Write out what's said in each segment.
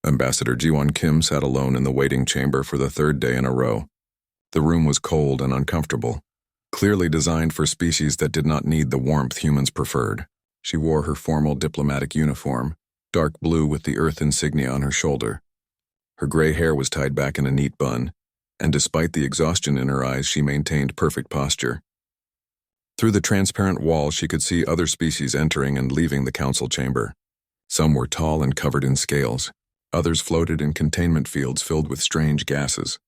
Ambassador Jiwon Kim sat alone in the waiting chamber for the third day in a row. The room was cold and uncomfortable, clearly designed for species that did not need the warmth humans preferred. She wore her formal diplomatic uniform, dark blue with the Earth insignia on her shoulder. Her gray hair was tied back in a neat bun, and despite the exhaustion in her eyes, she maintained perfect posture. Through the transparent wall, she could see other species entering and leaving the council chamber. Some were tall and covered in scales. Others floated in containment fields filled with strange gases.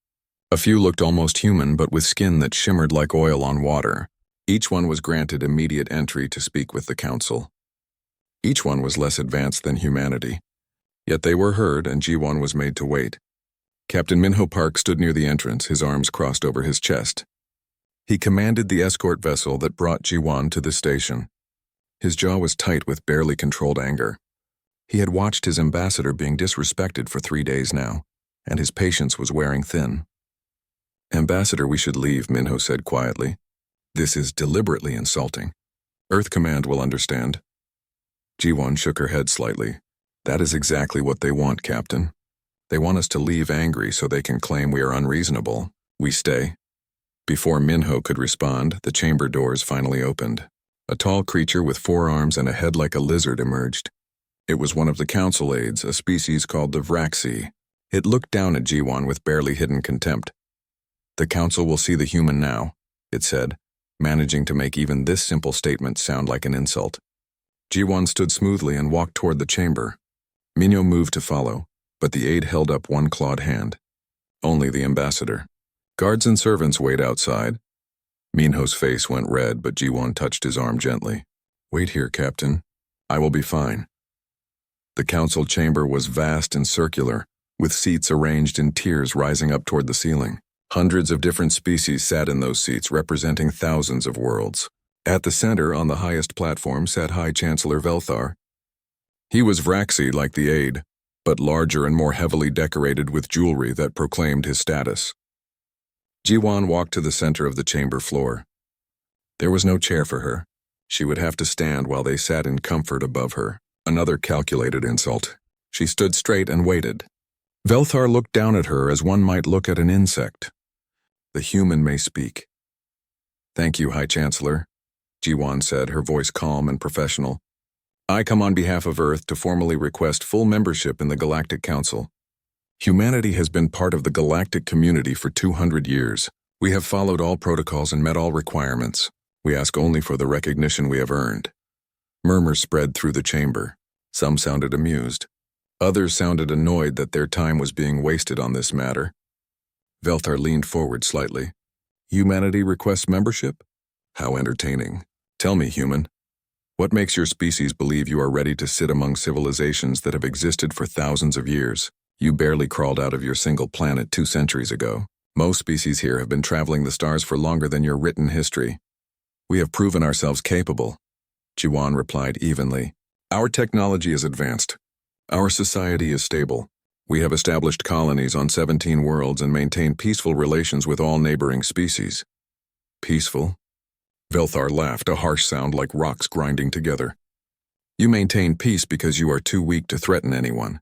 A few looked almost human, but with skin that shimmered like oil on water. Each one was granted immediate entry to speak with the council. Each one was less advanced than humanity. Yet they were heard, and Jiwon was made to wait. Captain Minho Park stood near the entrance, his arms crossed over his chest. He commanded the escort vessel that brought Jiwon to the station. His jaw was tight with barely controlled anger. He had watched his ambassador being disrespected for 3 days now, and his patience was wearing thin. "Ambassador, we should leave," Minho said quietly. "This is deliberately insulting. Earth Command will understand." Jiwon shook her head slightly. "That is exactly what they want, Captain. They want us to leave angry so they can claim we are unreasonable. We stay." Before Minho could respond, the chamber doors finally opened. A tall creature with 4 arms and a head like a lizard emerged. It was one of the council aides, a species called the Vraxi. It looked down at Jiwon with barely hidden contempt. "The council will see the human now," it said, managing to make even this simple statement sound like an insult. Jiwon stood smoothly and walked toward the chamber. Minho moved to follow, but the aide held up one clawed hand. Only the ambassador. Guards and servants wait outside. Minho's face went red, but Jiwon touched his arm gently. "Wait here, Captain. I will be fine." The council chamber was vast and circular, with seats arranged in tiers rising up toward the ceiling. Hundreds of different species sat in those seats, representing thousands of worlds. At the center, on the highest platform, sat High Chancellor Velthar. He was Vraxi like the aide, but larger and more heavily decorated with jewelry that proclaimed his status. Jiwon walked to the center of the chamber floor. There was no chair for her. She would have to stand while they sat in comfort above her. Another calculated insult. She stood straight and waited. Velthar looked down at her as one might look at an insect. "The human may speak." "Thank you, High Chancellor," Jiwon said, her voice calm and professional. "I come on behalf of Earth to formally request full membership in the Galactic Council. Humanity has been part of the galactic community for 200 years. We have followed all protocols and met all requirements. We ask only for the recognition we have earned." Murmurs spread through the chamber. Some sounded amused. Others sounded annoyed that their time was being wasted on this matter. Velthar leaned forward slightly. "Humanity requests membership? How entertaining. Tell me, human, what makes your species believe you are ready to sit among civilizations that have existed for thousands of years? You barely crawled out of your single planet 2 centuries ago. Most species here have been traveling the stars for longer than your written history. We have proven ourselves capable." Jiwon replied evenly. "Our technology is advanced. Our society is stable. We have established colonies on 17 worlds and maintain peaceful relations with all neighboring species." "Peaceful?" Velthar laughed, a harsh sound like rocks grinding together. "You maintain peace because you are too weak to threaten anyone.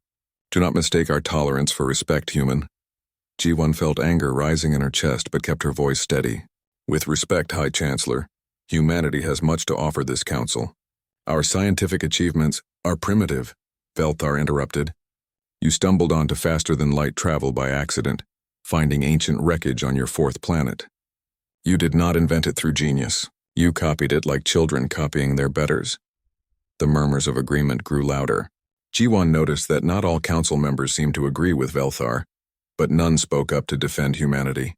Do not mistake our tolerance for respect, human." Jiwon felt anger rising in her chest but kept her voice steady. "With respect, High Chancellor, humanity has much to offer this council. Our scientific achievements are primitive," Velthar interrupted. "You stumbled onto faster-than-light travel by accident, finding ancient wreckage on your 4th planet. You did not invent it through genius. You copied it like children copying their betters." The murmurs of agreement grew louder. Jiwon noticed that not all council members seemed to agree with Velthar, but none spoke up to defend humanity.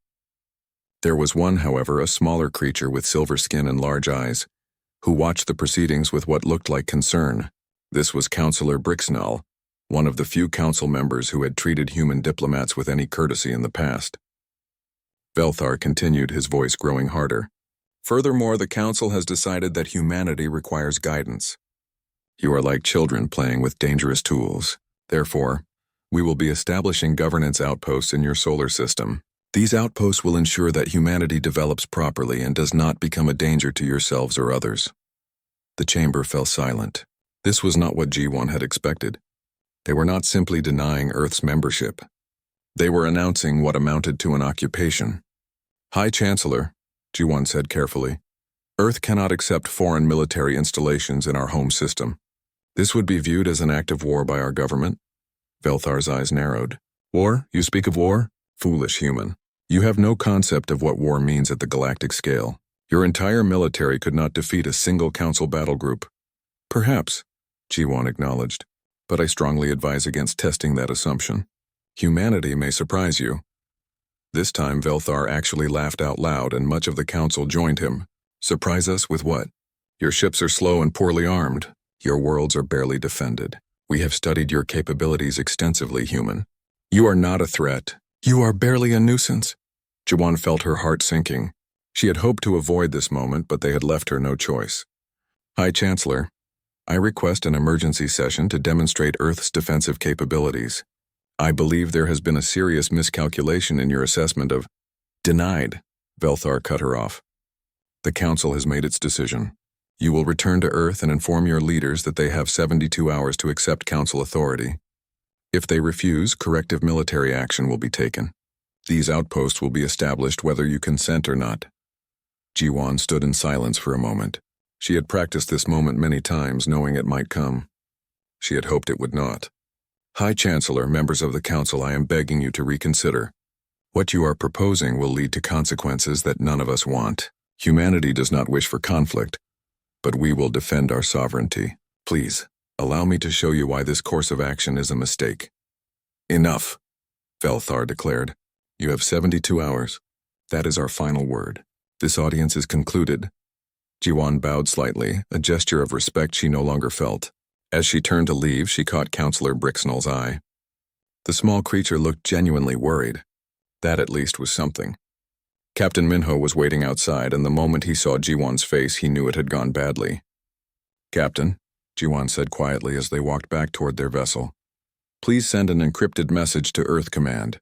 There was one, however, a smaller creature with silver skin and large eyes, who watched the proceedings with what looked like concern. This was Councillor Brixnall, one of the few council members who had treated human diplomats with any courtesy in the past. Velthar continued, his voice growing harder. "Furthermore, the council has decided that humanity requires guidance. You are like children playing with dangerous tools. Therefore, we will be establishing governance outposts in your solar system. These outposts will ensure that humanity develops properly and does not become a danger to yourselves or others." The chamber fell silent. This was not what Jiwon had expected. They were not simply denying Earth's membership. They were announcing what amounted to an occupation. High Chancellor, Ji-won said carefully, Earth cannot accept foreign military installations in our home system. This would be viewed as an act of war by our government. Velthar's eyes narrowed. War? You speak of war? Foolish human. You have no concept of what war means at the galactic scale. Your entire military could not defeat a single council battle group. Perhaps, Ji-won acknowledged, but I strongly advise against testing that assumption. Humanity may surprise you. This time Velthar actually laughed out loud and much of the council joined him. Surprise us with what? Your ships are slow and poorly armed. Your worlds are barely defended. We have studied your capabilities extensively, human. You are not a threat. You are barely a nuisance. Ji-won felt her heart sinking. She had hoped to avoid this moment, but they had left her no choice. High Chancellor, I request an emergency session to demonstrate Earth's defensive capabilities. I believe there has been a serious miscalculation in your assessment of... Denied, Velthar cut her off. The Council has made its decision. You will return to Earth and inform your leaders that they have 72 hours to accept Council authority. If they refuse, corrective military action will be taken. These outposts will be established whether you consent or not. Ji-won stood in silence for a moment. She had practiced this moment many times, knowing it might come. She had hoped it would not. High Chancellor, members of the Council, I am begging you to reconsider. What you are proposing will lead to consequences that none of us want. Humanity does not wish for conflict, but we will defend our sovereignty. Please, allow me to show you why this course of action is a mistake. Enough, Velthar declared. You have 72 hours. That is our final word. This audience is concluded. Ji-won bowed slightly, a gesture of respect she no longer felt. As she turned to leave, she caught Counselor Brixnell's eye. The small creature looked genuinely worried. That at least was something. Captain Minho was waiting outside, and the moment he saw Ji-won's face, he knew it had gone badly. Captain, Ji-won said quietly as they walked back toward their vessel. Please send an encrypted message to Earth Command.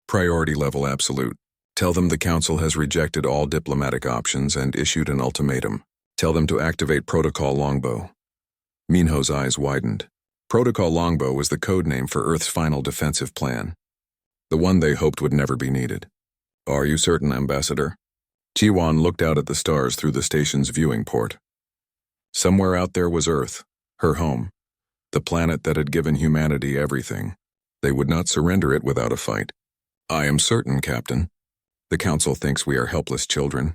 Priority level absolute. Tell them the Council has rejected all diplomatic options and issued an ultimatum. Tell them to activate Protocol Longbow. Minho's eyes widened. Protocol Longbow was the code name for Earth's final defensive plan. The one they hoped would never be needed. Are you certain, Ambassador? Ji-won looked out at the stars through the station's viewing port. Somewhere out there was Earth, her home, the planet that had given humanity everything. They would not surrender it without a fight. I am certain, Captain. The Council thinks we are helpless children.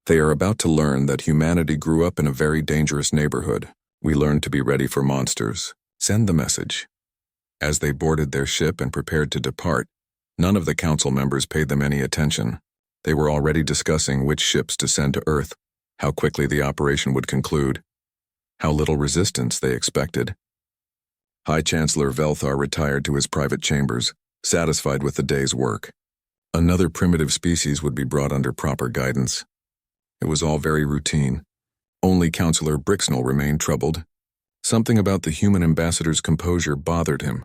They are about to learn that humanity grew up in a very dangerous neighborhood. We learned to be ready for monsters. Send the message. As they boarded their ship and prepared to depart, none of the Council members paid them any attention. They were already discussing which ships to send to Earth, how quickly the operation would conclude, how little resistance they expected. High Chancellor Velthar retired to his private chambers, satisfied with the day's work. Another primitive species would be brought under proper guidance. It was all very routine. Only Counselor Brixnell remained troubled. Something about the human ambassador's composure bothered him.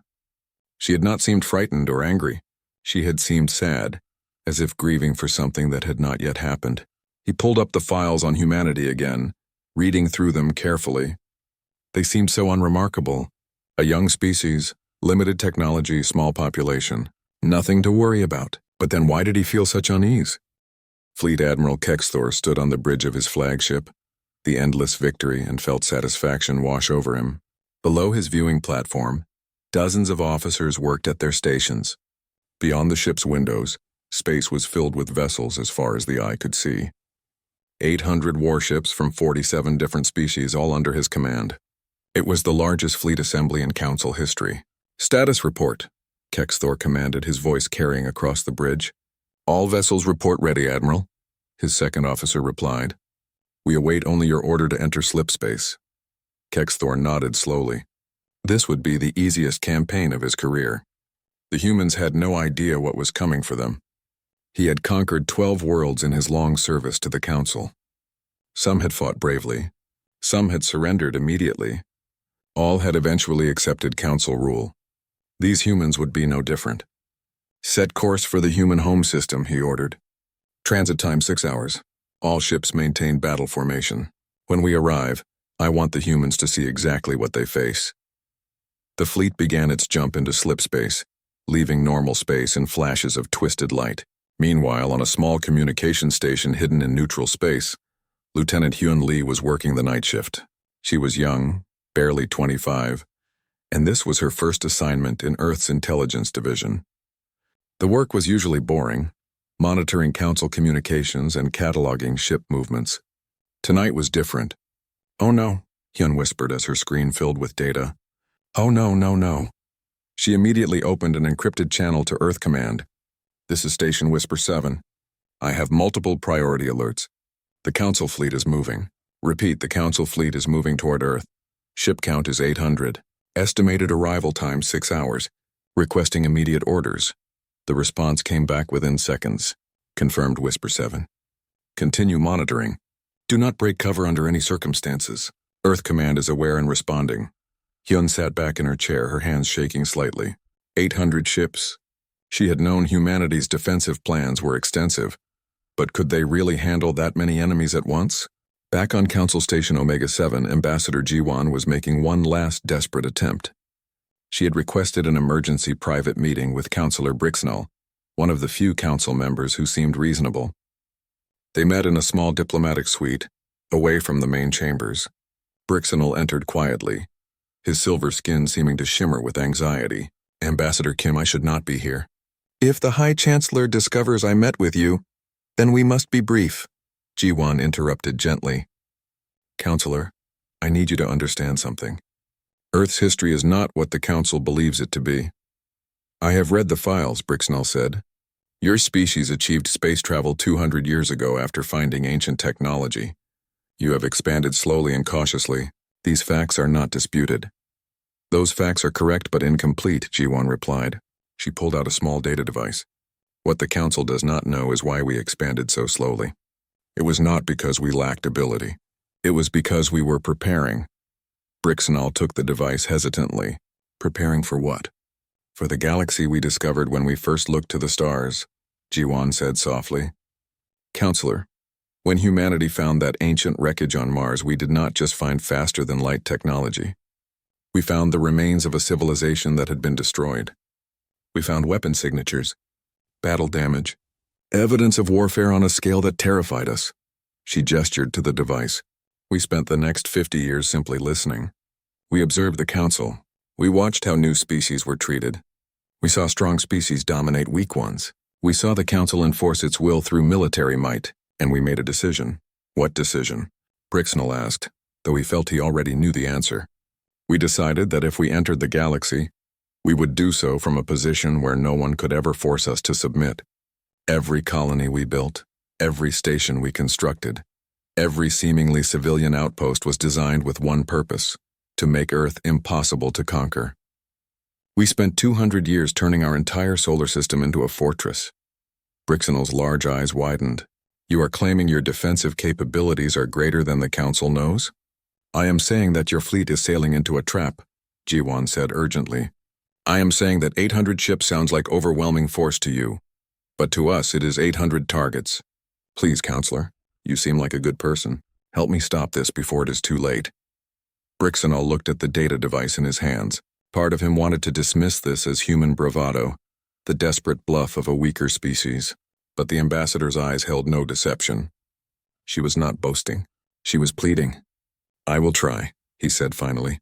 She had not seemed frightened or angry. She had seemed sad, as if grieving for something that had not yet happened. He pulled up the files on humanity again, reading through them carefully. They seemed so unremarkable. A young species, limited technology, small population. Nothing to worry about. But then why did he feel such unease? Fleet Admiral Kexthor stood on the bridge of his flagship, the endless victory, and felt satisfaction wash over him. Below his viewing platform, dozens of officers worked at their stations. Beyond the ship's windows, space was filled with vessels as far as the eye could see. 800 warships from 47 different species, all under his command. It was the largest fleet assembly in Council history. Status report, Kexthor commanded, his voice carrying across the bridge. All vessels report ready, Admiral, his second officer replied. We await only your order to enter slipspace. Kexthor nodded slowly. This would be the easiest campaign of his career. The humans had no idea what was coming for them. He had conquered 12 worlds in his long service to the Council. Some had fought bravely. Some had surrendered immediately. All had eventually accepted Council rule. These humans would be no different. Set course for the human home system, he ordered. Transit time 6 hours. All ships maintain battle formation. When we arrive, I want the humans to see exactly what they face. The fleet began its jump into slip space, leaving normal space in flashes of twisted light. Meanwhile, on a small communication station hidden in neutral space, Lieutenant Hyun Lee was working the night shift. She was young, barely 25, and this was her first assignment in Earth's intelligence division. The work was usually boring, monitoring council communications and cataloging ship movements. Tonight was different. "Oh no," Hyun whispered as her screen filled with data. "Oh no, no, no." She immediately opened an encrypted channel to Earth Command. "This is Station Whisper 7. I have multiple priority alerts. The Council fleet is moving. Repeat, the Council fleet is moving toward Earth. Ship count is 800. Estimated arrival time 6 hours. Requesting immediate orders." The response came back within seconds. Confirmed Whisper 7. "Continue monitoring. Do not break cover under any circumstances. Earth Command is aware and responding." Hyun sat back in her chair, her hands shaking slightly. 800 ships. She had known humanity's defensive plans were extensive, but could they really handle that many enemies at once? Back on Council Station Omega-7, Ambassador Ji-won was making one last desperate attempt. She had requested an emergency private meeting with Councillor Brixnell, one of the few council members who seemed reasonable. They met in a small diplomatic suite, away from the main chambers. Brixnell entered quietly, his silver skin seeming to shimmer with anxiety. "Ambassador Kim, I should not be here." "If the High Chancellor discovers I met with you, then we must be brief," Ji-won interrupted gently. "Counselor, I need you to understand something. Earth's history is not what the Council believes it to be." "I have read the files," Brixnell said. "Your species achieved space travel 200 years ago after finding ancient technology. You have expanded slowly and cautiously. These facts are not disputed." "Those facts are correct but incomplete," Ji-won replied. She pulled out a small data device. "What the Council does not know is why we expanded so slowly. It was not because we lacked ability. It was because we were preparing." Brixnell took the device hesitantly. "Preparing for what?" "For the galaxy we discovered when we first looked to the stars," Ji-won said softly. "Counselor, when humanity found that ancient wreckage on Mars, we did not just find faster-than-light technology. We found the remains of a civilization that had been destroyed. We found weapon signatures, battle damage, evidence of warfare on a scale that terrified us." She gestured to the device. "We spent the next 50 years simply listening. We observed the Council. We watched how new species were treated. We saw strong species dominate weak ones. We saw the Council enforce its will through military might, and we made a decision." "What decision?" Brixnell asked, though he felt he already knew the answer. "We decided that if we entered the galaxy, we would do so from a position where no one could ever force us to submit. Every colony we built, every station we constructed, every seemingly civilian outpost was designed with one purpose: to make Earth impossible to conquer. We spent 200 years turning our entire solar system into a fortress." Brixnell's large eyes widened. "You are claiming your defensive capabilities are greater than the Council knows?" "I am saying that your fleet is sailing into a trap," Ji-won said urgently. "I am saying that 800 ships sounds like overwhelming force to you, but to us it is 800 targets. Please, Counselor, you seem like a good person. Help me stop this before it is too late." Brixnell looked at the data device in his hands. Part of him wanted to dismiss this as human bravado, the desperate bluff of a weaker species, but the ambassador's eyes held no deception. She was not boasting. She was pleading. "I will try," he said finally.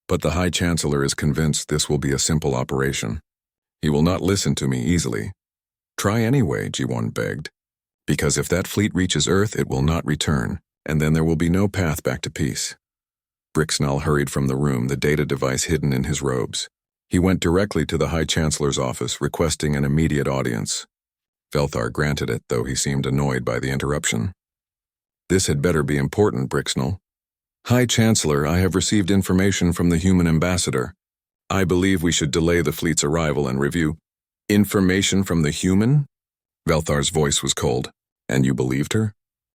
"But the High Chancellor is convinced this will be a simple operation. He will not listen to me easily." "Try anyway," Ji-won begged. "Because if that fleet reaches Earth, it will not return, and then there will be no path back to peace." Brixnell hurried from the room, the data device hidden in his robes. He went directly to the High Chancellor's office, requesting an immediate audience. Velthar granted it, though he seemed annoyed by the interruption. "This had better be important, Brixnell." "High Chancellor, I have received information from the human ambassador. I believe we should delay the fleet's arrival and review." "Information from the human?" Velthar's voice was cold. "And you believed her?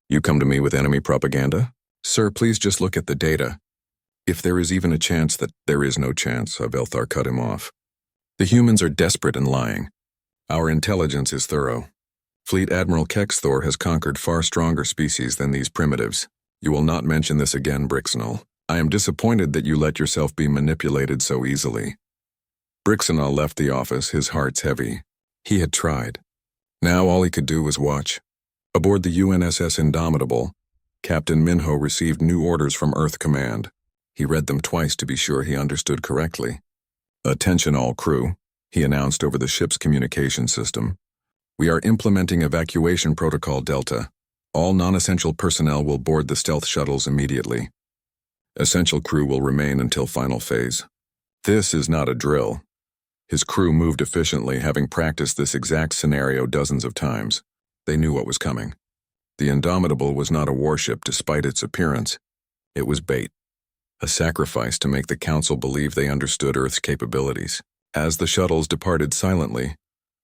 You come to me with enemy propaganda?" "Sir, please just look at the data." "If there is even a chance that—" "There is no chance," Velthar cut him off. "The humans are desperate and lying. Our intelligence is thorough. Fleet Admiral Kexthor has conquered far stronger species than these primitives. You will not mention this again, Brixnell. I am disappointed that you let yourself be manipulated so easily. Brixenol left the office, his heart heavy. He had tried. Now all he could do was watch. Aboard the UNSS Indomitable, Captain Minho received new orders from Earth Command. He read them twice to be sure he understood correctly. "Attention all crew," he announced over the ship's communication system. "We are implementing Evacuation Protocol Delta. All non-essential personnel will board the stealth shuttles immediately. Essential crew will remain until final phase." This is not a drill. His crew moved efficiently, having practiced this exact scenario dozens of times. They knew what was coming. The Indomitable was not a warship despite its appearance. It was bait. A sacrifice to make the Council believe they understood Earth's capabilities. As the shuttles departed silently,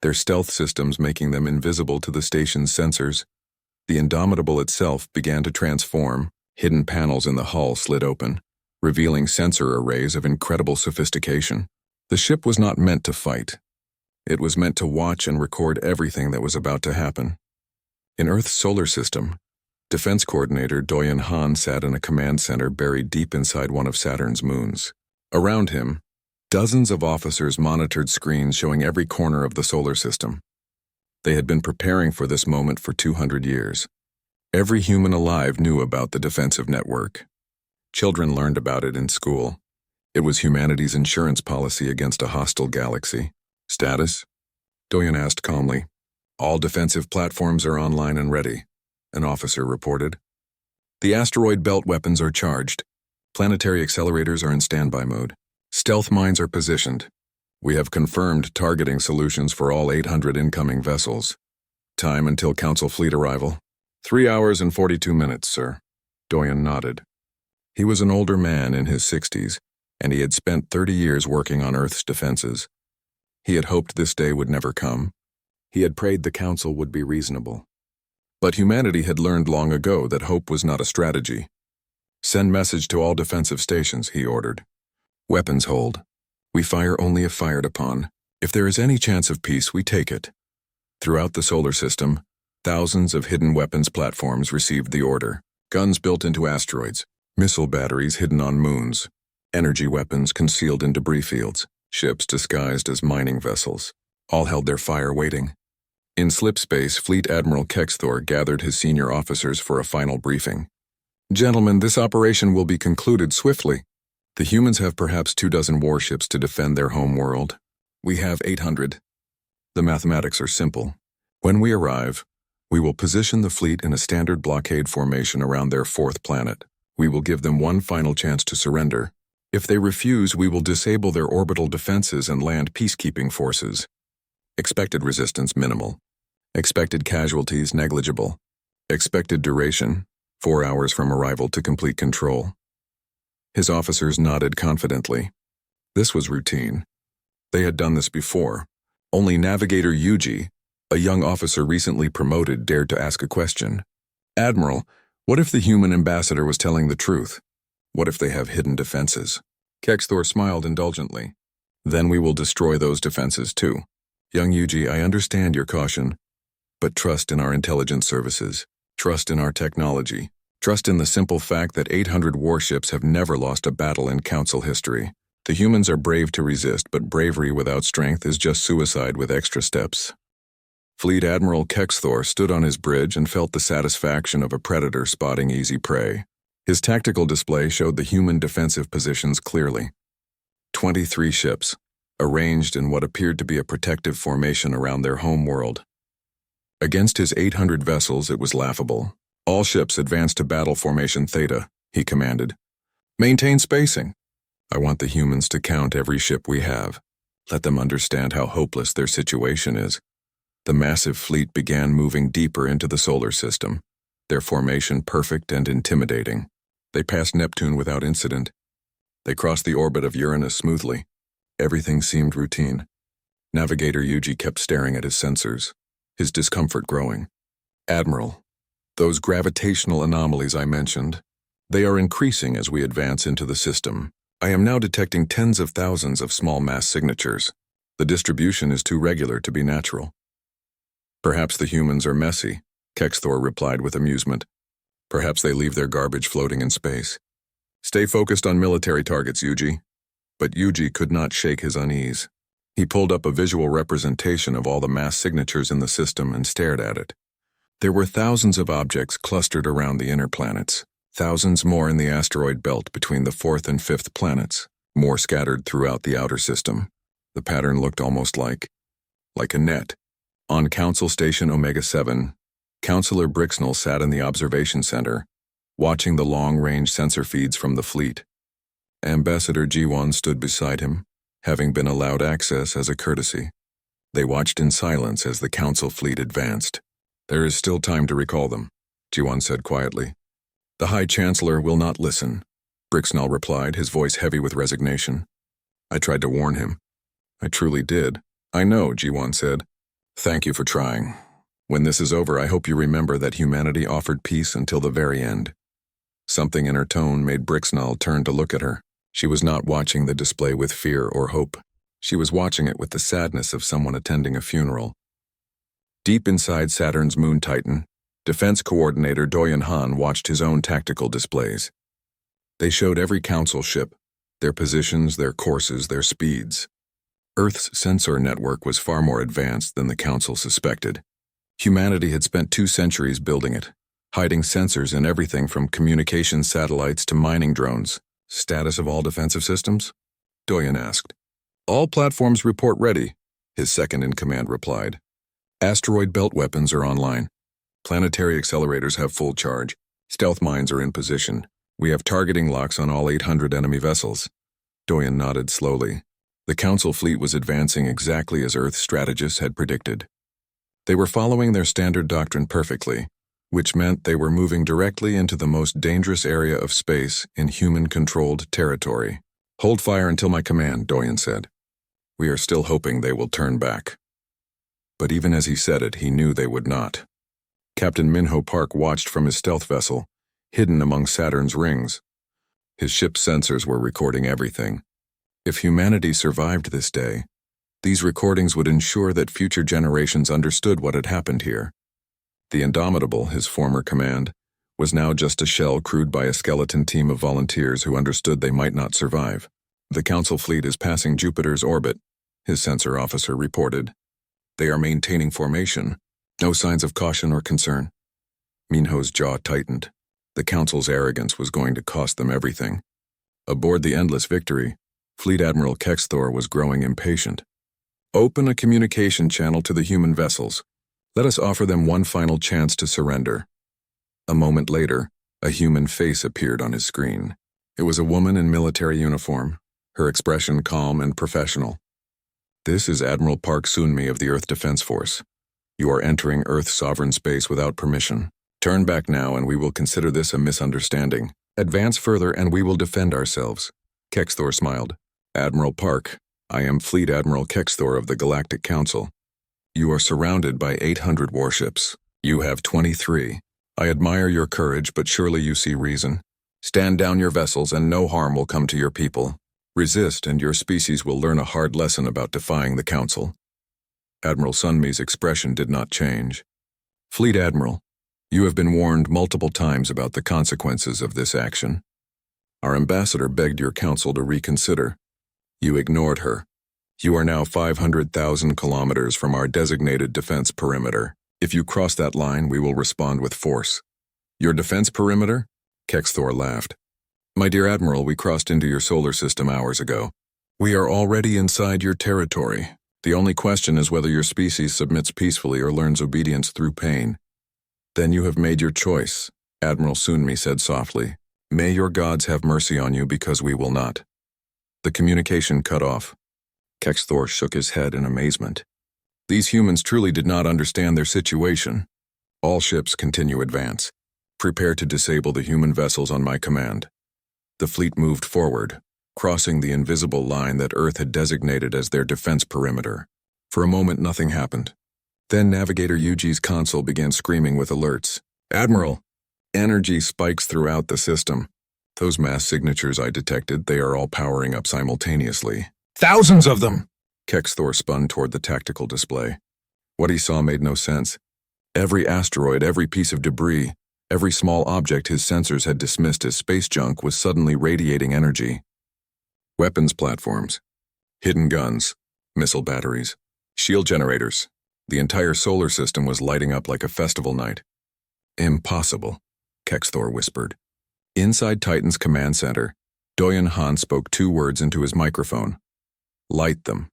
their stealth systems making them invisible to the station's sensors, the Indomitable itself began to transform. Hidden panels in the hull slid open, revealing sensor arrays of incredible sophistication. The ship was not meant to fight. It was meant to watch and record everything that was about to happen. In Earth's solar system, Defense Coordinator Doyen Han sat in a command center buried deep inside one of Saturn's moons. Around him, dozens of officers monitored screens showing every corner of the solar system. They had been preparing for this moment for 200 years. Every human alive knew about the defensive network. Children learned about it in school. It was humanity's insurance policy against a hostile galaxy. "Status?" Doyen asked calmly. "All defensive platforms are online and ready," an officer reported. "The asteroid belt weapons are charged. Planetary accelerators are in standby mode. Stealth mines are positioned. We have confirmed targeting solutions for all 800 incoming vessels. Time until Council fleet arrival? 3 hours and 42 minutes, sir." Doyen nodded. He was an older man in his 60s, and he had spent 30 years working on Earth's defenses. He had hoped this day would never come. He had prayed the Council would be reasonable. But humanity had learned long ago that hope was not a strategy. "Send message to all defensive stations," he ordered. "Weapons hold. We fire only if fired upon. If there is any chance of peace, we take it." Throughout the solar system, thousands of hidden weapons platforms received the order. Guns built into asteroids, missile batteries hidden on moons, energy weapons concealed in debris fields, ships disguised as mining vessels. All held their fire waiting. In slipspace, Fleet Admiral Kexthor gathered his senior officers for a final briefing. "Gentlemen, this operation will be concluded swiftly. The humans have perhaps 24 warships to defend their home world. We have 800. The mathematics are simple. When we arrive, we will position the fleet in a standard blockade formation around their 4th planet. We will give them one final chance to surrender. If they refuse, we will disable their orbital defenses and land peacekeeping forces. Expected resistance minimal. Expected casualties negligible. Expected duration 4 hours from arrival to complete control." His officers nodded confidently. This was routine. They had done this before. Only Navigator Yuji, a young officer recently promoted, dared to ask a question. "Admiral, what if the human ambassador was telling the truth? What if they have hidden defenses?" Kexthor smiled indulgently. "Then we will destroy those defenses too. Young Yuji, I understand your caution, but trust in our intelligence services. Trust in our technology. Trust in the simple fact that 800 warships have never lost a battle in Council history. The humans are brave to resist, but bravery without strength is just suicide with extra steps." Fleet Admiral Kexthor stood on his bridge and felt the satisfaction of a predator spotting easy prey. His tactical display showed the human defensive positions clearly. 23 ships, arranged in what appeared to be a protective formation around their home world. Against his 800 vessels, it was laughable. "All ships advance to battle formation Theta," he commanded. "Maintain spacing. I want the humans to count every ship we have. Let them understand how hopeless their situation is." The massive fleet began moving deeper into the solar system, their formation perfect and intimidating. They passed Neptune without incident. They crossed the orbit of Uranus smoothly. Everything seemed routine. Navigator Yuji kept staring at his sensors, his discomfort growing. "Admiral, those gravitational anomalies I mentioned, they are increasing as we advance into the system. I am now detecting tens of thousands of small mass signatures. The distribution is too regular to be natural." "Perhaps the humans are messy," Kexthor replied with amusement. "Perhaps they leave their garbage floating in space. Stay focused on military targets, Yuji. But Yuji could not shake his unease. He pulled up a visual representation of all the mass signatures in the system and stared at it. There were thousands of objects clustered around the inner planets, thousands more in the asteroid belt between the fourth and fifth planets, more scattered throughout the outer system. The pattern looked almost like a net. On Council Station Omega-7, Counselor Brixnell sat in the observation center, watching the long-range sensor feeds from the fleet. Ambassador G1 stood beside him, having been allowed access as a courtesy. They watched in silence as the Council fleet advanced. There is still time to recall them, G1 said quietly. The High Chancellor will not listen, Brixnell replied, his voice heavy with resignation. I tried to warn him. I truly did. I know, G1 said. Thank you for trying. When this is over, I hope you remember that humanity offered peace until the very end. Something in her tone made Brixnell turn to look at her. She was not watching the display with fear or hope. She was watching it with the sadness of someone attending a funeral. Deep inside Saturn's moon titan, Defense Coordinator Doyen Han watched his own tactical displays. They showed every Council ship, their positions, their courses, their speeds. Earth's sensor network was far more advanced than the Council suspected. Humanity had spent 2 centuries building it, hiding sensors in everything from communications satellites to mining drones. Status of all defensive systems? Doyen asked. All platforms report ready, his second-in-command replied. Asteroid belt weapons are online. Planetary accelerators have full charge. Stealth mines are in position. We have targeting locks on all 800 enemy vessels. Doyen nodded slowly. The Council fleet was advancing exactly as Earth strategists had predicted. They were following their standard doctrine perfectly, which meant they were moving directly into the most dangerous area of space in human-controlled territory. Hold fire until my command, Doyen said. We are still hoping they will turn back. But even as he said it, he knew they would not. Captain Minho Park watched from his stealth vessel, hidden among Saturn's rings. His ship's sensors were recording everything. If humanity survived this day, these recordings would ensure that future generations understood what had happened here. The Indomitable, his former command, was now just a shell crewed by a skeleton team of volunteers who understood they might not survive. The Council fleet is passing Jupiter's orbit, his sensor officer reported. They are maintaining formation. No signs of caution or concern. Minho's jaw tightened. The Council's arrogance was going to cost them everything. Aboard the Endless Victory, Fleet Admiral Kexthor was growing impatient. Open a communication channel to the human vessels. Let us offer them one final chance to surrender. A moment later, a human face appeared on his screen. It was a woman in military uniform, her expression calm and professional. This is Admiral Park Sunmi of the Earth Defense Force. You are entering Earth's sovereign space without permission. Turn back now and we will consider this a misunderstanding. Advance further and we will defend ourselves. Kexthor smiled. Admiral Park, I am Fleet Admiral Kexthor of the Galactic Council. You are surrounded by 800 warships. You have 23. I admire your courage, but surely you see reason. Stand down your vessels and no harm will come to your people. Resist and your species will learn a hard lesson about defying the Council. Admiral Sunmi's expression did not change. Fleet Admiral, you have been warned multiple times about the consequences of this action. Our ambassador begged your council to reconsider. You ignored her. You are now 500,000 kilometers from our designated defense perimeter. If you cross that line, we will respond with force. Your defense perimeter? Kexthor laughed. My dear Admiral, we crossed into your solar system hours ago. We are already inside your territory. The only question is whether your species submits peacefully or learns obedience through pain. Then you have made your choice, Admiral Sunmi said softly. May your gods have mercy on you because we will not. The communication cut off. Kexthor shook his head in amazement. These humans truly did not understand their situation. All ships continue advance. Prepare to disable the human vessels on my command. The fleet moved forward, crossing the invisible line that Earth had designated as their defense perimeter. For a moment, nothing happened. Then Navigator Yuji's console began screaming with alerts. Admiral, energy spikes throughout the system. Those mass signatures I detected, they are all powering up simultaneously. Thousands of them! Kexthor spun toward the tactical display. What he saw made no sense. Every asteroid, every piece of debris, Every small object his sensors had dismissed as space junk was suddenly radiating energy. Weapons platforms, hidden guns, missile batteries, shield generators. The entire solar system was lighting up like a festival night. Impossible, Kexthor whispered. Inside Titan's command center, Doyen Han spoke 2 words into his microphone. Light them.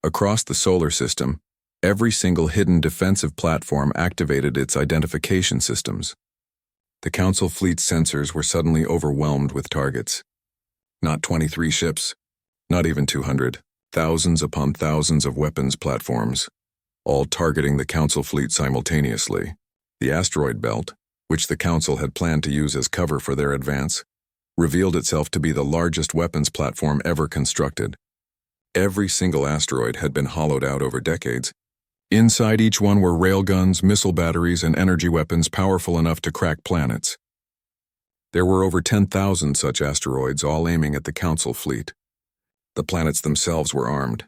Across the solar system, every single hidden defensive platform activated its identification systems. The Council fleet's sensors were suddenly overwhelmed with targets. Not 23 ships, not even 200, thousands upon thousands of weapons platforms, all targeting the Council fleet simultaneously. The asteroid belt, which the Council had planned to use as cover for their advance, revealed itself to be the largest weapons platform ever constructed. Every single asteroid had been hollowed out over decades. Inside each one were railguns, missile batteries, and energy weapons powerful enough to crack planets. There were over 10,000 such asteroids, all aiming at the Council fleet. The planets themselves were armed.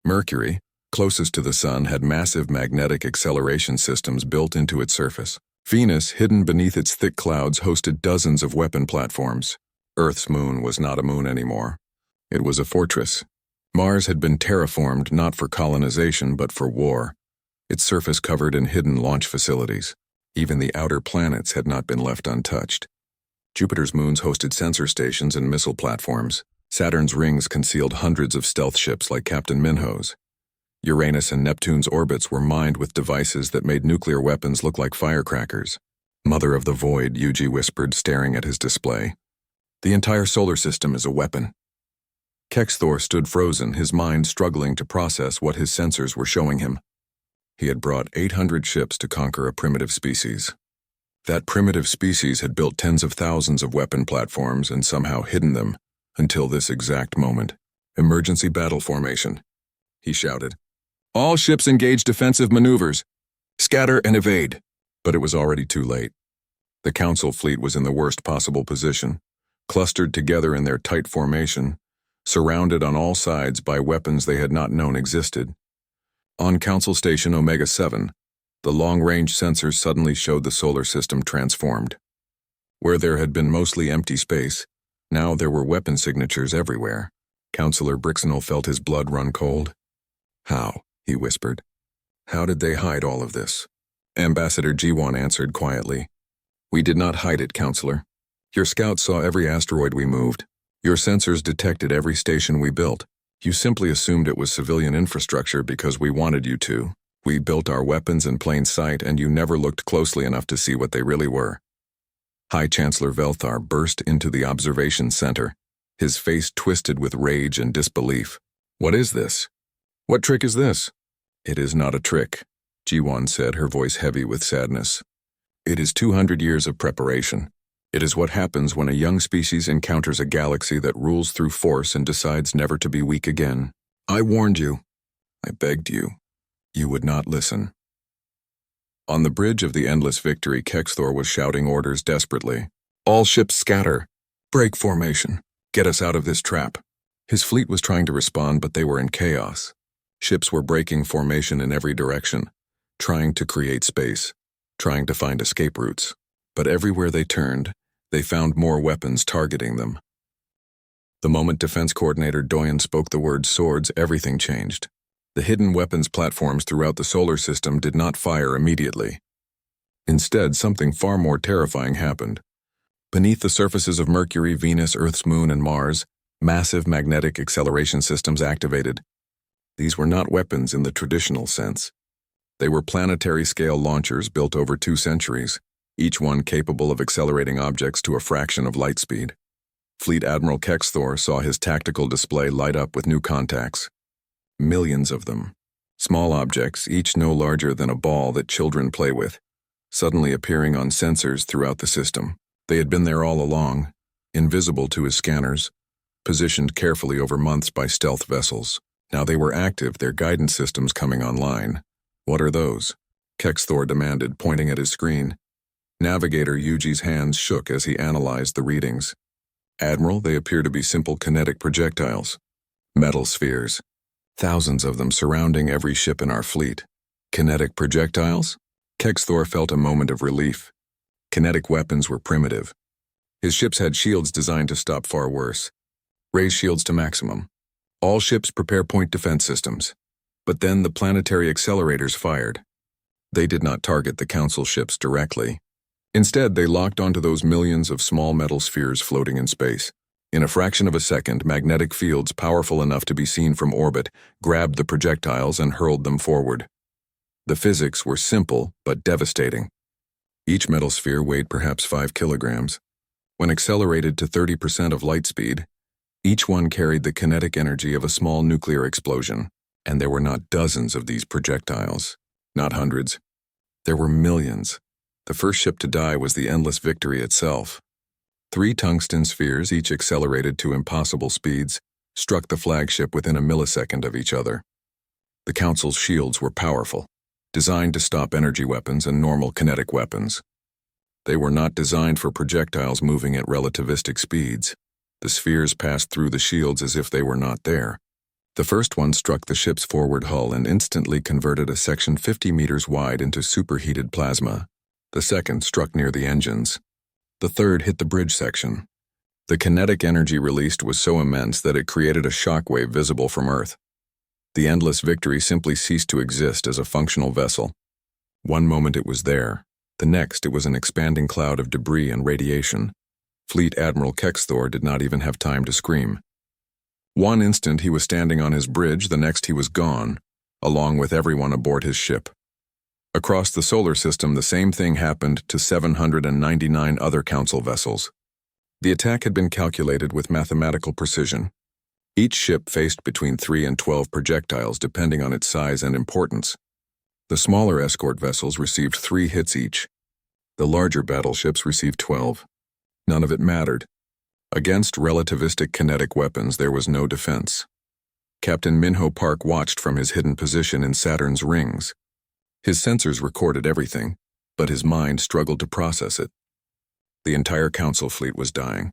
Mercury, closest to the Sun, had massive magnetic acceleration systems built into its surface. Venus, hidden beneath its thick clouds, hosted dozens of weapon platforms. Earth's moon was not a moon anymore. It was a fortress. Mars had been terraformed not for colonization but for war, its surface covered in hidden launch facilities. Even the outer planets had not been left untouched. Jupiter's moons hosted sensor stations and missile platforms. Saturn's rings concealed hundreds of stealth ships like Captain Minho's. Uranus and Neptune's orbits were mined with devices that made nuclear weapons look like firecrackers. Mother of the Void, Yuji whispered, staring at his display. The entire solar system is a weapon. Kexthor stood frozen, his mind struggling to process what his sensors were showing him. He had brought 800 ships to conquer a primitive species. That primitive species had built tens of thousands of weapon platforms and somehow hidden them, until this exact moment. Emergency battle formation, he shouted. All ships engage defensive maneuvers. Scatter and evade. But it was already too late. The Council fleet was in the worst possible position, clustered together in their tight formation, surrounded on all sides by weapons they had not known existed. On Council Station Omega-7, the long-range sensors suddenly showed the solar system transformed. Where there had been mostly empty space, now there were weapon signatures everywhere. Councillor Brixenel felt his blood run cold. How? He whispered. How did they hide all of this? Ambassador Jiwon answered quietly. We did not hide it, Counselor. Your scouts saw every asteroid we moved. Your sensors detected every station we built. You simply assumed it was civilian infrastructure because we wanted you to. We built our weapons in plain sight, and you never looked closely enough to see what they really were. High Chancellor Velthar burst into the observation center, his face twisted with rage and disbelief. What is this? What trick is this? It is not a trick, Jiwon said, her voice heavy with sadness. It is 200 years of preparation. It is what happens when a young species encounters a galaxy that rules through force and decides never to be weak again. I warned you. I begged you. You would not listen. On the bridge of the Endless Victory, Kexthor was shouting orders desperately. All ships scatter. Break formation. Get us out of this trap. His fleet was trying to respond, but they were in chaos. Ships were breaking formation in every direction, trying to create space, trying to find escape routes. But everywhere they turned, they found more weapons targeting them. The moment Defense Coordinator Doyen spoke the word swords, everything changed. The hidden weapons platforms throughout the solar system did not fire immediately. Instead, something far more terrifying happened. Beneath the surfaces of Mercury, Venus, Earth's moon, and Mars, massive magnetic acceleration systems activated. These were not weapons in the traditional sense. They were planetary-scale launchers built over 2 centuries, each one capable of accelerating objects to a fraction of light speed. Fleet Admiral Kexthor saw his tactical display light up with new contacts. Millions of them. Small objects, each no larger than a ball that children play with, suddenly appearing on sensors throughout the system. They had been there all along, invisible to his scanners, positioned carefully over months by stealth vessels. Now they were active, their guidance systems coming online. What are those? Kexthor demanded, pointing at his screen. Navigator Yuji's hands shook as he analyzed the readings. Admiral, they appear to be simple kinetic projectiles. Metal spheres. Thousands of them surrounding every ship in our fleet. Kinetic projectiles? Kexthor felt a moment of relief. Kinetic weapons were primitive. His ships had shields designed to stop far worse. Raise shields to maximum. All ships prepare point defense systems. But then the planetary accelerators fired. They did not target the Council ships directly. Instead, they locked onto those millions of small metal spheres floating in space. In a fraction of a second, magnetic fields powerful enough to be seen from orbit grabbed the projectiles and hurled them forward. The physics were simple but devastating. Each metal sphere weighed perhaps 5 kilograms. When accelerated to 30% of light speed, each one carried the kinetic energy of a small nuclear explosion. And there were not dozens of these projectiles, not hundreds. There were millions. The first ship to die was the Endless Victory itself. 3 tungsten spheres, each accelerated to impossible speeds, struck the flagship within a millisecond of each other. The Council's shields were powerful, designed to stop energy weapons and normal kinetic weapons. They were not designed for projectiles moving at relativistic speeds. The spheres passed through the shields as if they were not there. The first one struck the ship's forward hull and instantly converted a section 50 meters wide into superheated plasma. The second struck near the engines. The third hit the bridge section. The kinetic energy released was so immense that it created a shockwave visible from Earth. The Endless Victory simply ceased to exist as a functional vessel. One moment it was there. The next it was an expanding cloud of debris and radiation. Fleet Admiral Kexthor did not even have time to scream. One instant he was standing on his bridge, the next he was gone, along with everyone aboard his ship. Across the solar system, the same thing happened to 799 other Council vessels. The attack had been calculated with mathematical precision. Each ship faced between 3 and 12 projectiles depending on its size and importance. The smaller escort vessels received 3 hits each. The larger battleships received 12. None of it mattered. Against relativistic kinetic weapons, there was no defense. Captain Minho Park watched from his hidden position in Saturn's rings. His sensors recorded everything, but his mind struggled to process it. The entire Council fleet was dying.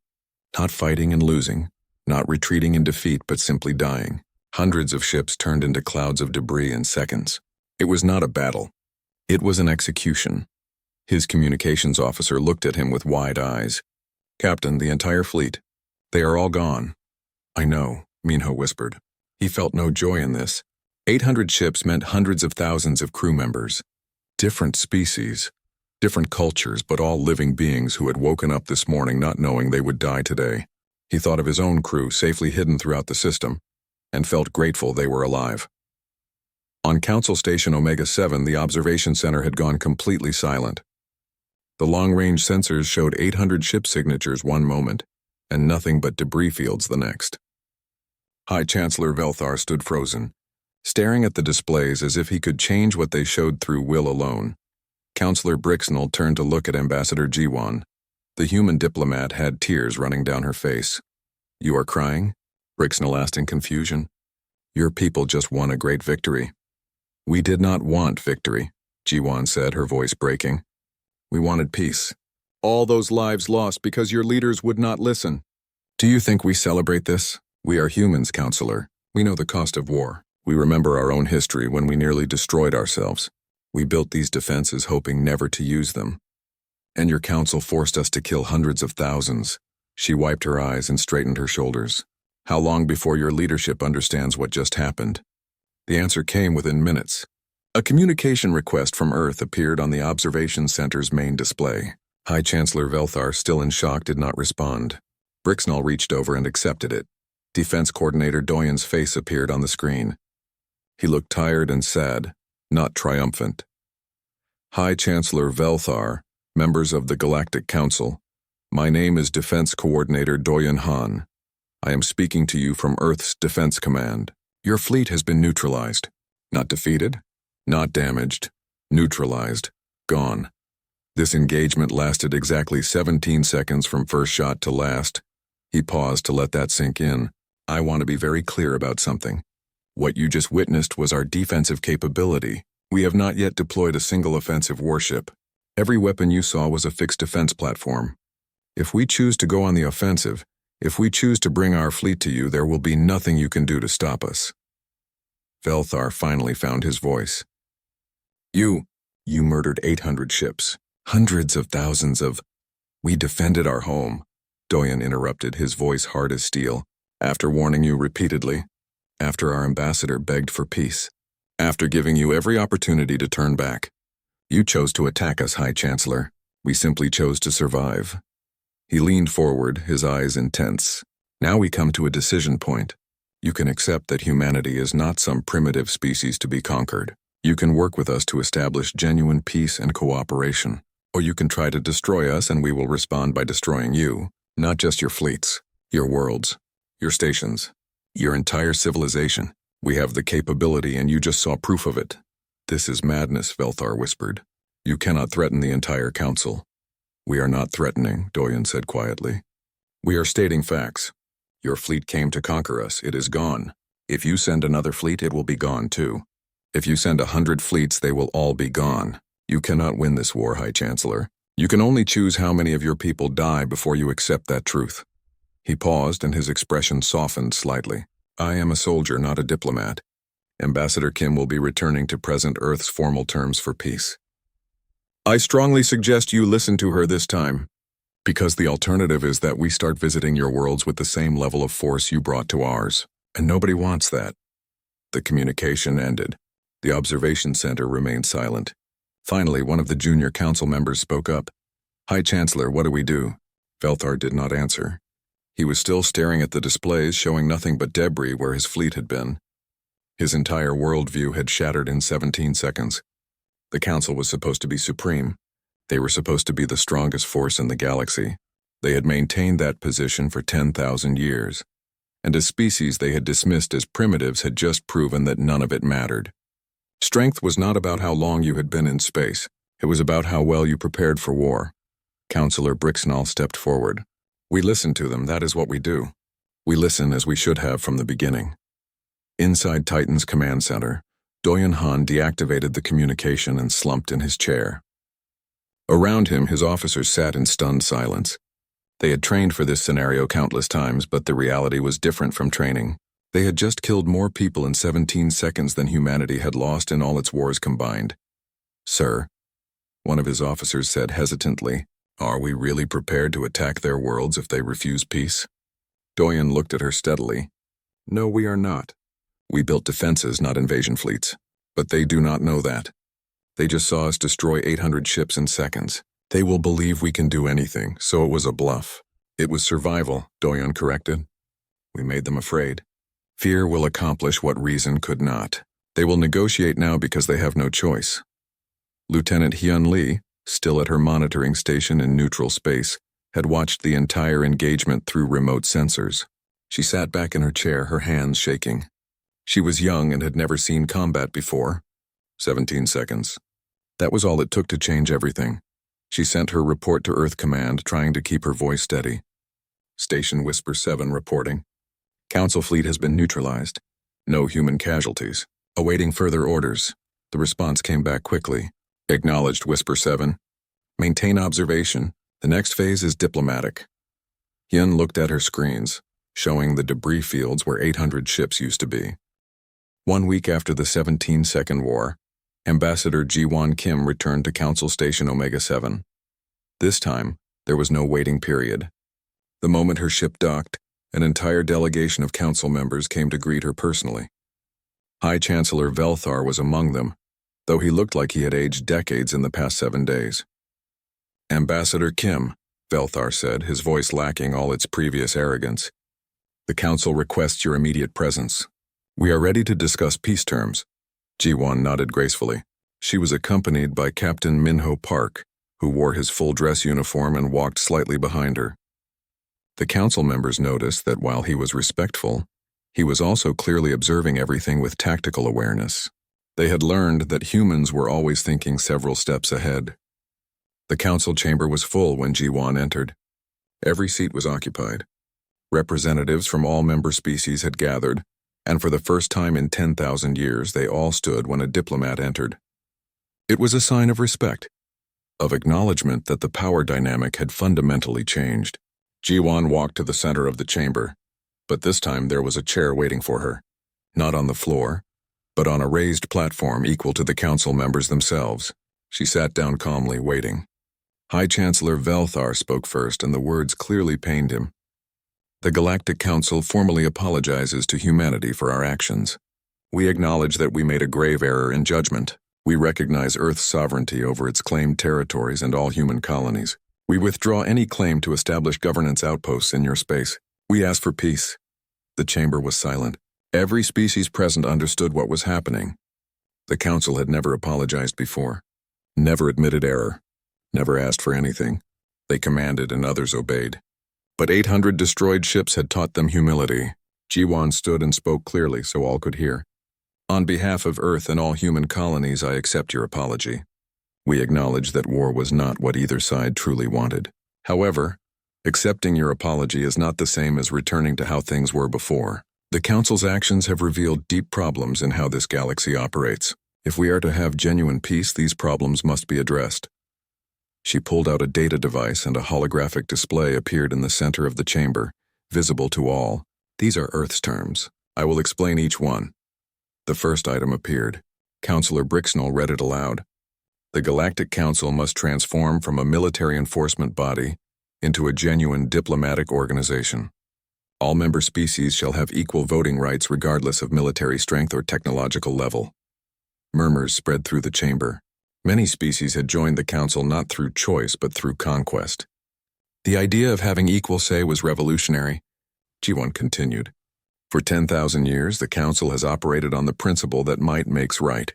Not fighting and losing, not retreating in defeat, but simply dying. Hundreds of ships turned into clouds of debris in seconds. It was not a battle. It was an execution. His communications officer looked at him with wide eyes. "Captain, the entire fleet. They are all gone." "I know," Minho whispered. He felt no joy in this. 800 ships meant hundreds of thousands of crew members. Different species, different cultures, but all living beings who had woken up this morning not knowing they would die today. He thought of his own crew safely hidden throughout the system, and felt grateful they were alive. On Council Station Omega-7, the observation center had gone completely silent. The long-range sensors showed 800 ship signatures one moment, and nothing but debris fields the next. High Chancellor Velthar stood frozen, staring at the displays as if he could change what they showed through will alone. Councillor Brixnell turned to look at Ambassador Jiwan. The human diplomat had tears running down her face. "You are crying?" Brixnell asked in confusion. "Your people just won a great victory." "We did not want victory," Jiwan said, her voice breaking. "We wanted peace. All those lives lost because your leaders would not listen. Do you think we celebrate this? We are humans, Counselor. We know the cost of war. We remember our own history when we nearly destroyed ourselves. We built these defenses hoping never to use them. And your council forced us to kill hundreds of thousands." She wiped her eyes and straightened her shoulders. "How long before your leadership understands what just happened?" The answer came within minutes. A communication request from Earth appeared on the observation center's main display. High Chancellor Velthar, still in shock, did not respond. Brixnell reached over and accepted it. Defense Coordinator Doyen's face appeared on the screen. He looked tired and sad, not triumphant. "High Chancellor Velthar, members of the Galactic Council, my name is Defense Coordinator Doyen Han. I am speaking to you from Earth's Defense Command. Your fleet has been neutralized. Not defeated, not damaged, neutralized, gone. This engagement lasted exactly 17 seconds from first shot to last." He paused to let that sink in. "I want to be very clear about something. What you just witnessed was our defensive capability. We have not yet deployed a single offensive warship. Every weapon you saw was a fixed defense platform. If we choose to go on the offensive, if we choose to bring our fleet to you, there will be nothing you can do to stop us." Velthar finally found his voice. You murdered 800 ships. Hundreds of thousands of... We defended our home, Doyen interrupted, his voice hard as steel. After warning you repeatedly, after our ambassador begged for peace, after giving you every opportunity to turn back. You chose to attack us, High Chancellor. We simply chose to survive. He leaned forward, his eyes intense. Now we come to a decision point. You can accept that humanity is not some primitive species to be conquered. You can work with us to establish genuine peace and cooperation. Or you can try to destroy us and we will respond by destroying you, not just your fleets, your worlds, your stations, your entire civilization. We have the capability and you just saw proof of it. This is madness, Velthar whispered. You cannot threaten the entire council. We are not threatening, Doyen said quietly. We are stating facts. Your fleet came to conquer us. It is gone. If you send another fleet, it will be gone too. If you send 100 fleets, they will all be gone. You cannot win this war, High Chancellor. You can only choose how many of your people die before you accept that truth. He paused and his expression softened slightly. I am a soldier, not a diplomat. Ambassador Kim will be returning to present Earth's formal terms for peace. I strongly suggest you listen to her this time, because the alternative is that we start visiting your worlds with the same level of force you brought to ours, and nobody wants that. The communication ended. The observation center remained silent. Finally, one of the junior council members spoke up. High Chancellor, what do we do? Velthar did not answer. He was still staring at the displays, showing nothing but debris where his fleet had been. His entire worldview had shattered in 17 seconds. The council was supposed to be supreme. They were supposed to be the strongest force in the galaxy. They had maintained that position for 10,000 years. And as species they had dismissed as primitives had just proven that none of it mattered. Strength was not about how long you had been in space. It was about how well you prepared for war. Councillor Brixnall stepped forward. We listen to them, that is what we do. We listen as we should have from the beginning. Inside Titan's command center, Doyen Han deactivated the communication and slumped in his chair. Around him, his officers sat in stunned silence. They had trained for this scenario countless times, but the reality was different from training. They had just killed more people in 17 seconds than humanity had lost in all its wars combined. Sir, one of his officers said hesitantly, are we really prepared to attack their worlds if they refuse peace? Doyen looked at her steadily. No, we are not. We built defenses, not invasion fleets. But they do not know that. They just saw us destroy 800 ships in seconds. They will believe we can do anything, so it was a bluff. It was survival, Doyen corrected. We made them afraid. Fear will accomplish what reason could not. They will negotiate now because they have no choice. Lieutenant Hyun Lee, still at her monitoring station in neutral space, had watched the entire engagement through remote sensors. She sat back in her chair, her hands shaking. She was young and had never seen combat before. 17 seconds. That was all it took to change everything. She sent her report to Earth Command, trying to keep her voice steady. Station Whisper 7 reporting. Council fleet has been neutralized. No human casualties. Awaiting further orders. The response came back quickly. Acknowledged, Whisper 7. Maintain observation. The next phase is diplomatic. Hyun looked at her screens, showing the debris fields where 800 ships used to be. 1 week after the 17-second war, Ambassador Ji-won Kim returned to Council Station Omega 7. This time, there was no waiting period. The moment her ship docked, an entire delegation of council members came to greet her personally. High Chancellor Velthar was among them, though he looked like he had aged decades in the past 7 days. Ambassador Kim, Velthar said, his voice lacking all its previous arrogance. The council requests your immediate presence. We are ready to discuss peace terms. Ji-won nodded gracefully. She was accompanied by Captain Minho Park, who wore his full dress uniform and walked slightly behind her. The council members noticed that while he was respectful, he was also clearly observing everything with tactical awareness. They had learned that humans were always thinking several steps ahead. The council chamber was full when Ji-won entered. Every seat was occupied. Representatives from all member species had gathered, and for the first time in 10,000 years they all stood when a diplomat entered. It was a sign of respect, of acknowledgement that the power dynamic had fundamentally changed. Ji-won walked to the center of the chamber, but this time there was a chair waiting for her, not on the floor, but on a raised platform equal to the council members themselves. She sat down calmly, waiting. High Chancellor Velthar spoke first, and the words clearly pained him. The Galactic Council formally apologizes to humanity for our actions. We acknowledge that we made a grave error in judgment. We recognize Earth's sovereignty over its claimed territories and all human colonies. We withdraw any claim to establish governance outposts in your space. We ask for peace. The chamber was silent. Every species present understood what was happening. The Council had never apologized before, never admitted error, never asked for anything. They commanded and others obeyed. But 800 destroyed ships had taught them humility. Jiwan stood and spoke clearly so all could hear. On behalf of Earth and all human colonies, I accept your apology. We acknowledge that war was not what either side truly wanted. However, accepting your apology is not the same as returning to how things were before. The Council's actions have revealed deep problems in how this galaxy operates. If we are to have genuine peace, these problems must be addressed. She pulled out a data device, and a holographic display appeared in the center of the chamber, visible to all. These are Earth's terms. I will explain each one. The first item appeared. Counselor Brixnell read it aloud. The Galactic Council must transform from a military enforcement body into a genuine diplomatic organization. All member species shall have equal voting rights regardless of military strength or technological level. Murmurs spread through the chamber. Many species had joined the Council not through choice but through conquest. The idea of having equal say was revolutionary. G1 continued. For 10,000 years, the Council has operated on the principle that might makes right.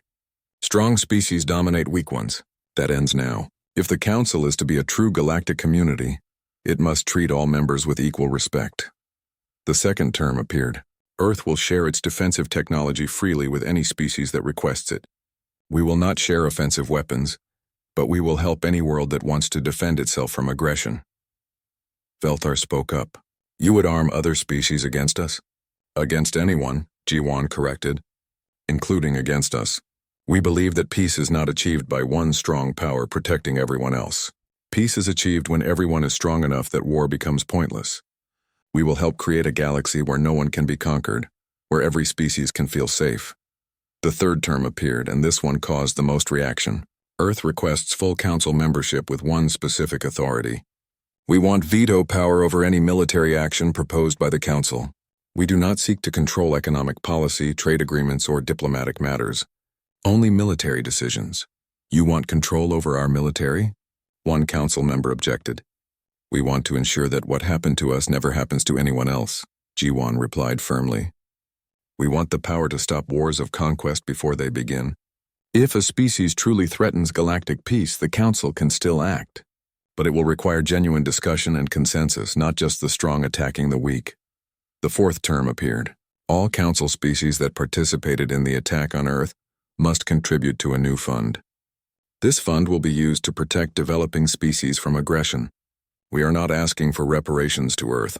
Strong species dominate weak ones. That ends now. If the Council is to be a true galactic community, it must treat all members with equal respect. The second term appeared. Earth will share its defensive technology freely with any species that requests it. We will not share offensive weapons, but we will help any world that wants to defend itself from aggression. Velthar spoke up. You would arm other species against us? Against anyone, Jiwan corrected, including against us. We believe that peace is not achieved by one strong power protecting everyone else. Peace is achieved when everyone is strong enough that war becomes pointless. We will help create a galaxy where no one can be conquered, where every species can feel safe. The third term appeared, and this one caused the most reaction. Earth requests full Council membership with one specific authority. We want veto power over any military action proposed by the Council. We do not seek to control economic policy, trade agreements, or diplomatic matters. Only military decisions. You want control over our military? One Council member objected. We want to ensure that what happened to us never happens to anyone else, Jiwan replied firmly. We want the power to stop wars of conquest before they begin. If a species truly threatens galactic peace, the Council can still act. But it will require genuine discussion and consensus, not just the strong attacking the weak. The fourth term appeared. All Council species that participated in the attack on Earth must contribute to a new fund. This fund will be used to protect developing species from aggression. We are not asking for reparations to Earth.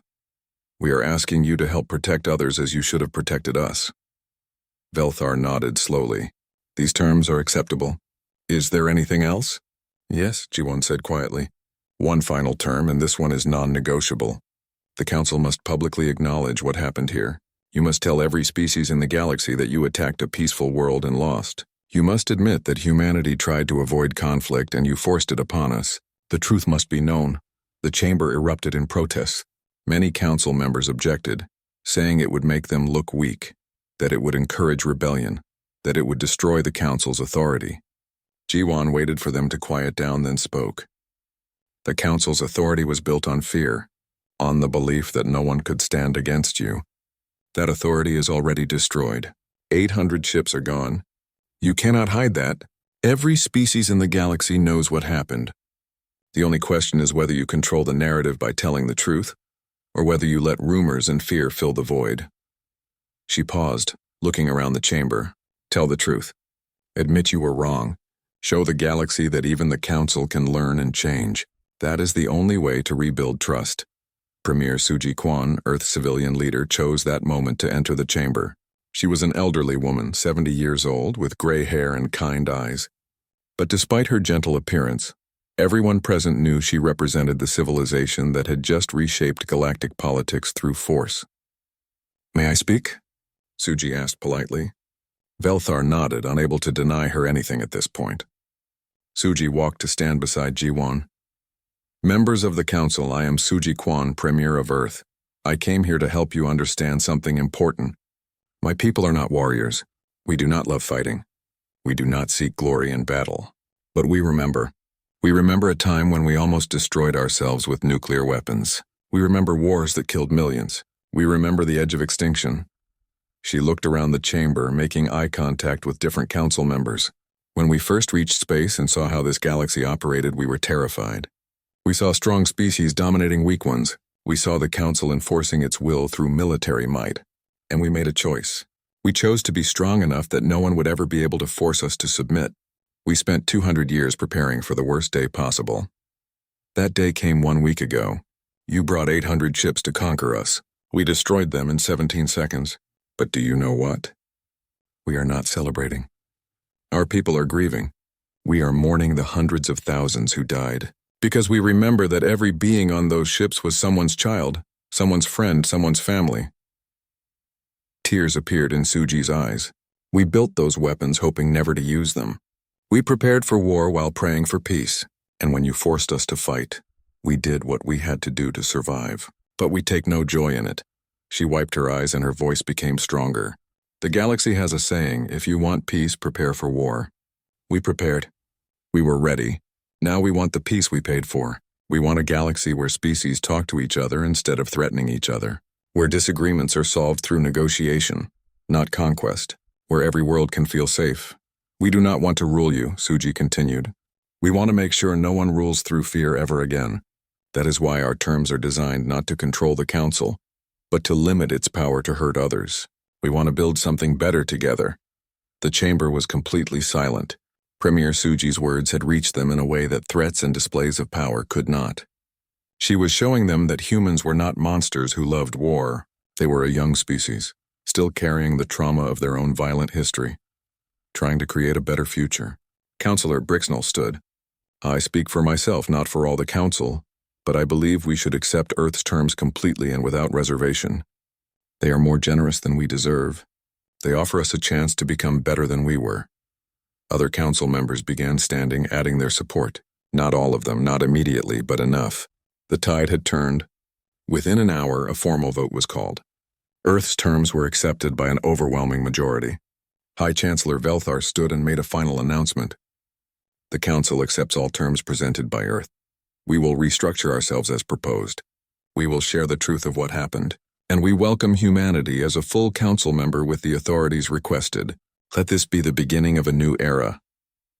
We are asking you to help protect others as you should have protected us. Velthar nodded slowly. These terms are acceptable. Is there anything else? Yes, G1 said quietly. One final term, and this one is non-negotiable. The Council must publicly acknowledge what happened here. You must tell every species in the galaxy that you attacked a peaceful world and lost. You must admit that humanity tried to avoid conflict and you forced it upon us. The truth must be known. The chamber erupted in protests. Many Council members objected, saying it would make them look weak, that it would encourage rebellion, that it would destroy the Council's authority. Jiwan waited for them to quiet down, then spoke. The Council's authority was built on fear, on the belief that no one could stand against you. That authority is already destroyed. 800 ships are gone. You cannot hide that. Every species in the galaxy knows what happened. The only question is whether you control the narrative by telling the truth, or whether you let rumors and fear fill the void. She paused, looking around the chamber. Tell the truth. Admit you were wrong. Show the galaxy that even the Council can learn and change. That is the only way to rebuild trust. Premier Suji Kwan, Earth's civilian leader, chose that moment to enter the chamber. She was an elderly woman, 70 years old, with gray hair and kind eyes. But despite her gentle appearance, everyone present knew she represented the civilization that had just reshaped galactic politics through force. May I speak? Suji asked politely. Velthar nodded, unable to deny her anything at this point. Suji walked to stand beside Jiwan. Members of the Council, I am Suji Kwan, Premier of Earth. I came here to help you understand something important. My people are not warriors. We do not love fighting. We do not seek glory in battle. But we remember. We remember a time when we almost destroyed ourselves with nuclear weapons. We remember wars that killed millions. We remember the edge of extinction. She looked around the chamber, making eye contact with different council members. When we first reached space and saw how this galaxy operated, we were terrified. We saw strong species dominating weak ones. We saw the council enforcing its will through military might. And we made a choice. We chose to be strong enough that no one would ever be able to force us to submit. We spent 200 years preparing for the worst day possible. That day came 1 week ago. You brought 800 ships to conquer us. We destroyed them in 17 seconds. But do you know what? We are not celebrating. Our people are grieving. We are mourning the hundreds of thousands who died. Because we remember that every being on those ships was someone's child, someone's friend, someone's family. Tears appeared in Suji's eyes. We built those weapons hoping never to use them. We prepared for war while praying for peace, and when you forced us to fight, we did what we had to do to survive. But we take no joy in it. She wiped her eyes and her voice became stronger. The galaxy has a saying, if you want peace, prepare for war. We prepared. We were ready. Now we want the peace we paid for. We want a galaxy where species talk to each other instead of threatening each other, where disagreements are solved through negotiation, not conquest, where every world can feel safe. We do not want to rule you, Suji continued. We want to make sure no one rules through fear ever again. That is why our terms are designed not to control the council, but to limit its power to hurt others. We want to build something better together. The chamber was completely silent. Premier Suji's words had reached them in a way that threats and displays of power could not. She was showing them that humans were not monsters who loved war. They were a young species, still carrying the trauma of their own violent history, trying to create a better future. Councillor Brixnell stood. I speak for myself, not for all the council, but I believe we should accept Earth's terms completely and without reservation. They are more generous than we deserve. They offer us a chance to become better than we were. Other council members began standing, adding their support. Not all of them, not immediately, but enough. The tide had turned. Within an hour, a formal vote was called. Earth's terms were accepted by an overwhelming majority. High Chancellor Velthar stood and made a final announcement. The Council accepts all terms presented by Earth. We will restructure ourselves as proposed. We will share the truth of what happened. And we welcome humanity as a full Council member with the authorities requested. Let this be the beginning of a new era.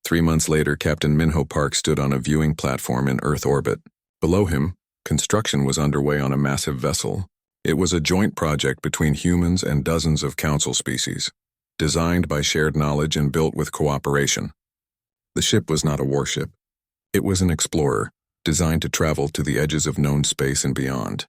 3 months later, Captain Minho Park stood on a viewing platform in Earth orbit. Below him, construction was underway on a massive vessel. It was a joint project between humans and dozens of Council species, designed by shared knowledge and built with cooperation. The ship was not a warship. It was an explorer, designed to travel to the edges of known space and beyond.